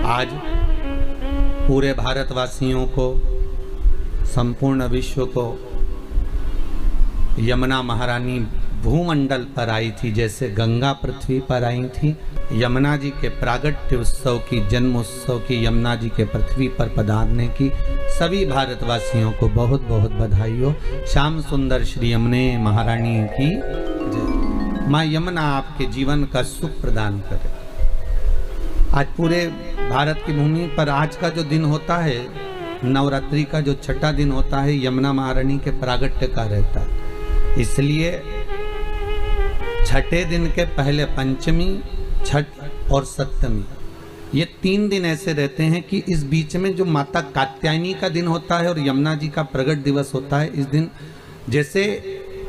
आज पूरे भारतवासियों को, संपूर्ण विश्व को यमुना महारानी भूमंडल पर आई थी, जैसे गंगा पृथ्वी पर आई थी। यमुना जी के प्रागट्य उत्सव की, जन्म उत्सव की, यमुना जी के पृथ्वी पर पधारने की सभी भारतवासियों को बहुत बहुत बधाई हो। श्याम सुंदर श्री यमुने महारानी की जय। माँ यमुना आपके जीवन का सुख प्रदान करे। आज पूरे भारत की भूमि पर आज का जो दिन होता है, नवरात्रि का जो छठा दिन होता है, यमुना महारानी के प्रागट्य का रहता है। इसलिए छठे दिन के पहले पंचमी, छठ और सप्तमी, ये 3 दिन ऐसे रहते हैं कि इस बीच में जो माता कात्यायनी का दिन होता है और यमुना जी का प्रगट दिवस होता है, इस दिन जैसे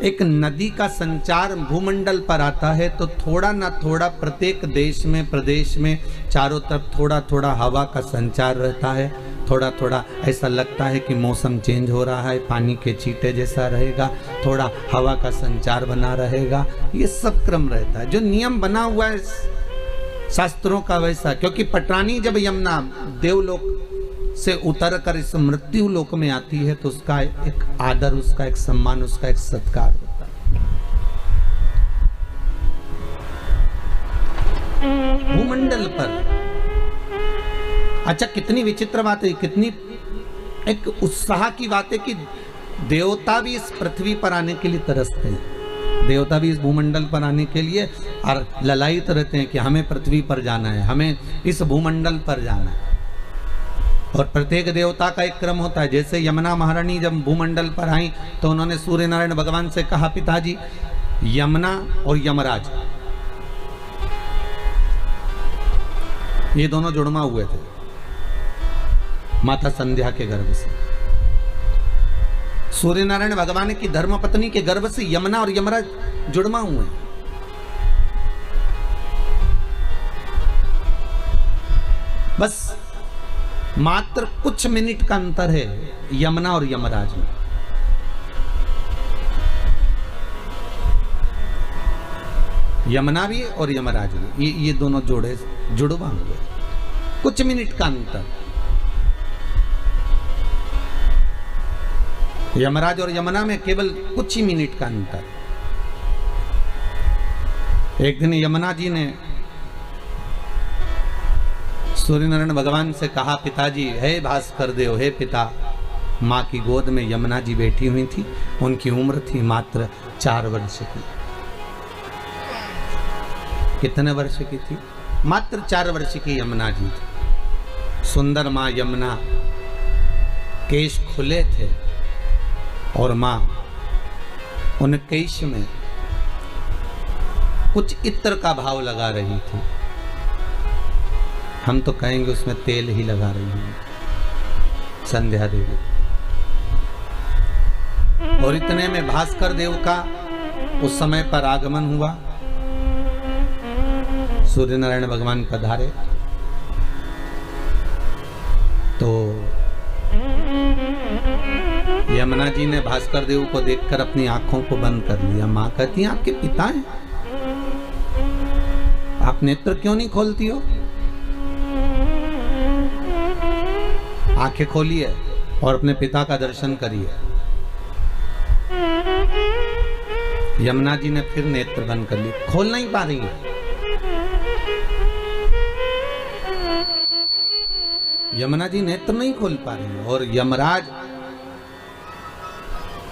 एक नदी का संचार भूमंडल पर आता है, तो थोड़ा ना थोड़ा प्रत्येक देश में, प्रदेश में चारों तरफ थोड़ा थोड़ा हवा का संचार रहता है। थोड़ा थोड़ा ऐसा लगता है कि मौसम चेंज हो रहा है, पानी के छींटे जैसा रहेगा, थोड़ा हवा का संचार बना रहेगा। ये सब क्रम रहता है, जो नियम बना हुआ है शास्त्रों का वैसा। क्योंकि पटरानी जब यमुना देवलोक से उतर कर इस मृत्यु लोक में आती है, तो उसका एक आदर, उसका एक सम्मान, उसका एक सत्कार होता है भूमंडल पर। अच्छा, कितनी विचित्र बात है, कितनी एक उत्साह की बात है कि देवता भी इस पृथ्वी पर आने के लिए तरसते हैं। देवता भी इस भूमंडल पर आने के लिए और ललायित रहते हैं कि हमें पृथ्वी पर जाना है, हमें इस भूमंडल पर जाना है। और प्रत्येक देवता का एक क्रम होता है। जैसे यमुना महारानी जब भूमंडल पर आई, तो उन्होंने सूर्य नारायण भगवान से कहा, पिताजी यमुना और यमराज ये दोनों जुड़मा हुए थे माता संध्या के गर्भ से। सूर्य नारायण भगवान की धर्मपत्नी के गर्भ से यमुना और यमराज जुड़मा हुए। बस मात्र कुछ मिनट का अंतर है यमुना और यमराज में। यमुना भी और यमराज भी, ये दोनों जोड़े जुड़वा हुए, कुछ मिनट का अंतर। यमराज और यमुना में केवल कुछ ही मिनट का अंतर। एक दिन यमुना जी ने सूर्य नारायण भगवान से कहा, पिताजी, हे भास्कर देव, हे पिता। माँ की गोद में यमुना जी बैठी हुई थी। उनकी उम्र थी मात्र 4 वर्ष की। कितने वर्ष की थी? मात्र 4 वर्ष की यमुना जी थी। सुंदर माँ यमुना, केश खुले थे और माँ उन केश में कुछ इत्र का भाव लगा रही थी। हम तो कहेंगे उसमें तेल ही लगा रही है संध्या देवी। और इतने में भास्कर देव का उस समय पर आगमन हुआ। सूर्य नारायण भगवान पधारे तो यमुना जी ने भास्कर देव को देखकर अपनी आंखों को बंद कर लिया। मां कहती है, आपके पिता हैं, आप नेत्र क्यों नहीं खोलती हो? आंखें खोलिए और अपने पिता का दर्शन करिए। यमुना जी ने फिर नेत्र बंद कर लिए, खोल नहीं पा रही है। यमुना जी नेत्र नहीं खोल पा रही है। और यमराज,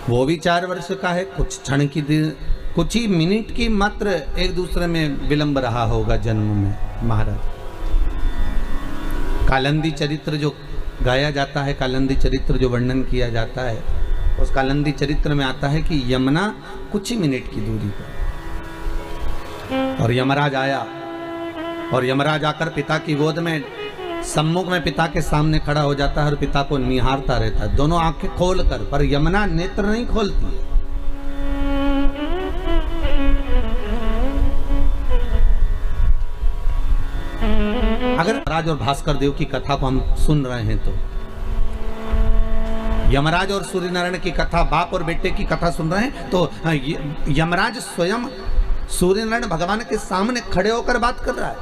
वो भी 4 वर्ष का है। कुछ क्षण की, कुछ ही मिनट की मात्र एक दूसरे में विलंब रहा होगा जन्म में। महाराज, कालिंदी चरित्र जो गाया जाता है, कालिंदी चरित्र जो वर्णन किया जाता है, उस कालिंदी चरित्र में आता है कि यमुना कुछ ही मिनट की दूरी पर, और यमराज आया। और यमराज आकर पिता की गोद में सम्मुख में पिता के सामने खड़ा हो जाता है और पिता को निहारता रहता है, दोनों आंखें खोल कर। पर यमुना नेत्र नहीं खोलती है। अगर यमराज और भास्कर देव की कथा को हम सुन रहे हैं, तो यमराज और सूर्य नारायण की कथा, बाप और बेटे की कथा सुन रहे हैं, तो यमराज स्वयं सूर्य नारायण भगवान के सामने खड़े होकर बात कर रहा है।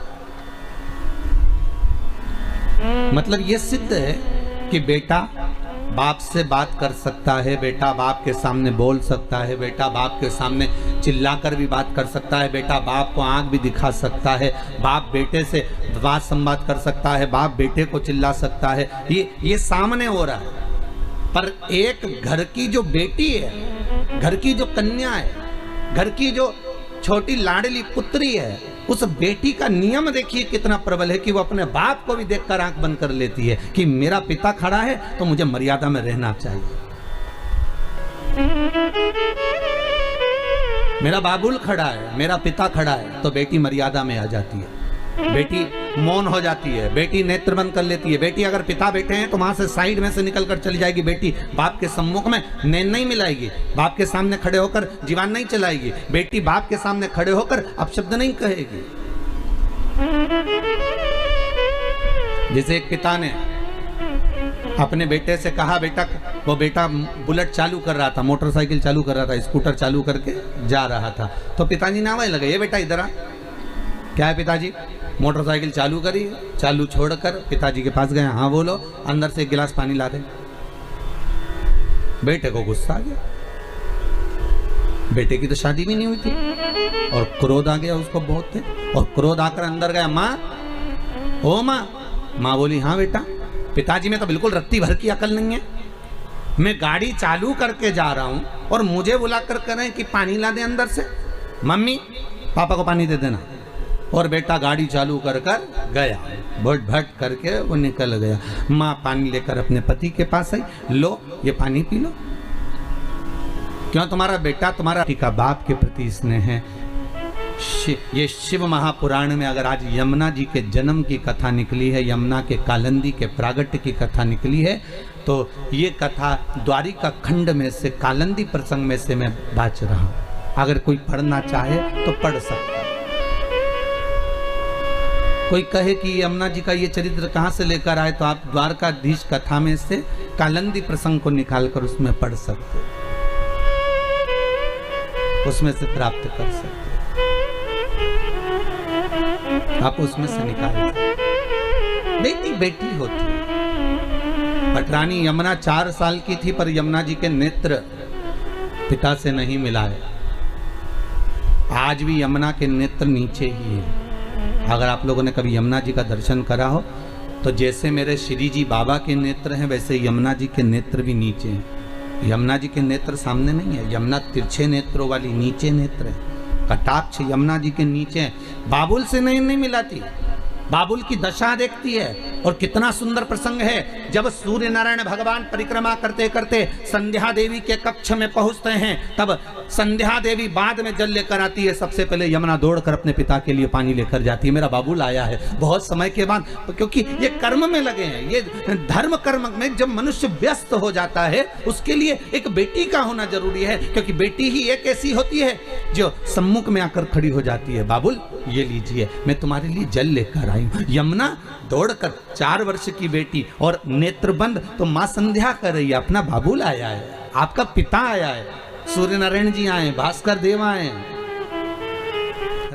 मतलब ये सिद्ध है कि बेटा बाप से बात कर सकता है, बेटा बाप के सामने बोल सकता है, बेटा बाप के सामने चिल्लाकर भी बात कर सकता है, बेटा बाप को आंख भी दिखा सकता है, बाप बेटे से बात संवाद कर सकता है, बाप बेटे को चिल्ला सकता है। ये सामने हो रहा है। पर एक घर की जो बेटी है, घर की जो कन्या है, घर की जो छोटी लाडली पुत्री है, उस बेटी का नियम देखिए कितना प्रबल है कि वो अपने बाप को भी देखकर आंख बंद कर लेती है कि मेरा पिता खड़ा है तो मुझे मर्यादा में रहना चाहिए। मेरा बाबुल खड़ा है, मेरा पिता खड़ा है, तो बेटी मर्यादा में आ जाती है, बेटी मौन हो जाती है, बेटी नेत्र बंद कर लेती है। बेटी अगर पिता बैठे हैं तो वहां से साइड में से निकल कर चली जाएगी। बेटी बाप के सम्मुख में नैन नहीं मिलाएगी, बाप के सामने खड़े होकर जीवान नहीं चलाएगी, बेटी बाप के सामने खड़े होकर अपशब्द नहीं कहेगी। जैसे एक पिता ने अपने बेटे से कहा, बेटा, वो बेटा बुलेट चालू कर रहा था, मोटरसाइकिल चालू कर रहा था, स्कूटर चालू करके जा रहा था, तो पिताजी नावे लगे, ये बेटा इधर आ। क्या है पिताजी? मोटरसाइकिल चालू करी, चालू छोड़कर पिताजी के पास गए, हाँ बोलो, अंदर से एक गिलास पानी ला दे। बेटे को गुस्सा आ गया, बेटे की तो शादी भी नहीं हुई थी और क्रोध आ गया उसको बहुत थे, और क्रोध आकर अंदर गया, माँ, ओ माँ। माँ बोली, हाँ बेटा। पिताजी में तो बिल्कुल रत्ती भर की अकल नहीं है, मैं गाड़ी चालू करके जा रहा हूं और मुझे बुलाकर कह रहे हैं कि पानी ला दे अंदर से। मम्मी, पापा को पानी दे देना। और बेटा गाड़ी चालू कर कर गया, भट भट करके वो निकल गया। माँ पानी लेकर अपने पति के पास आई, लो ये पानी पी लो। क्यों? तुम्हारा बेटा तुम्हारा का बाप के प्रति स्नेह है। ये शिव महापुराण में अगर आज यमुना जी के जन्म की कथा निकली है, यमुना के कालंदी के प्रागट्य की कथा निकली है, तो ये कथा द्वारिका खंड में से कालंदी प्रसंग में से मैं बाच रहा हूं। अगर कोई पढ़ना चाहे तो पढ़ सकता। कोई कहे कि यमुना जी का ये चरित्र कहाँ से लेकर आए, तो आप द्वारकाधीश कथा में से कालंदी प्रसंग को निकालकर उसमें पढ़ सकते, उसमें से प्राप्त कर सकते, आप उसमें से निकाल सकते। बेटी बेटी होती है। पटरानी यमुना 4 साल की थी, पर यमुना जी के नेत्र पिता से नहीं मिलाए। आज भी यमुना के नेत्र नीचे ही है। अगर आप लोगों ने कभी यमुना जी का दर्शन करा हो, तो जैसे मेरे श्री जी बाबा के नेत्र हैं, वैसे यमुना जी के नेत्र भी नीचे हैं। यमुना जी के नेत्र सामने नहीं है, यमुना तिरछे नेत्रों वाली नीचे नेत्र है। कटाक्ष यमुना जी के नीचे है। बाबुल से नहीं मिलाती, बाबुल की दशा देखती है। और कितना सुंदर प्रसंग है, जब सूर्य नारायण भगवान परिक्रमा करते करते संध्या देवी के कक्ष में पहुंचते हैं, तब संध्या देवी बाद में जल लेकर आती है। सबसे पहले यमुना दौड़कर अपने पिता के लिए पानी लेकर जाती है, मेरा बाबुल आया है। बहुत समय के बाद, क्योंकि ये कर्म में लगे हैं, ये धर्म कर्म में जब मनुष्य व्यस्त हो जाता है, उसके लिए एक बेटी का होना जरूरी है, क्योंकि बेटी ही एक ऐसी होती है जो सम्मुख में आकर खड़ी हो जाती है। बाबुल ये लीजिए, मैं तुम्हारे लिए जल लेकर आई हूं। यमुना दौड़कर 4 वर्ष की बेटी और नेत्र बंद, तो मां संध्या कर रही है, अपना बाबुल आया है, आपका पिता आया है, सूर्य नारायण जी आए, भास्कर देव आए,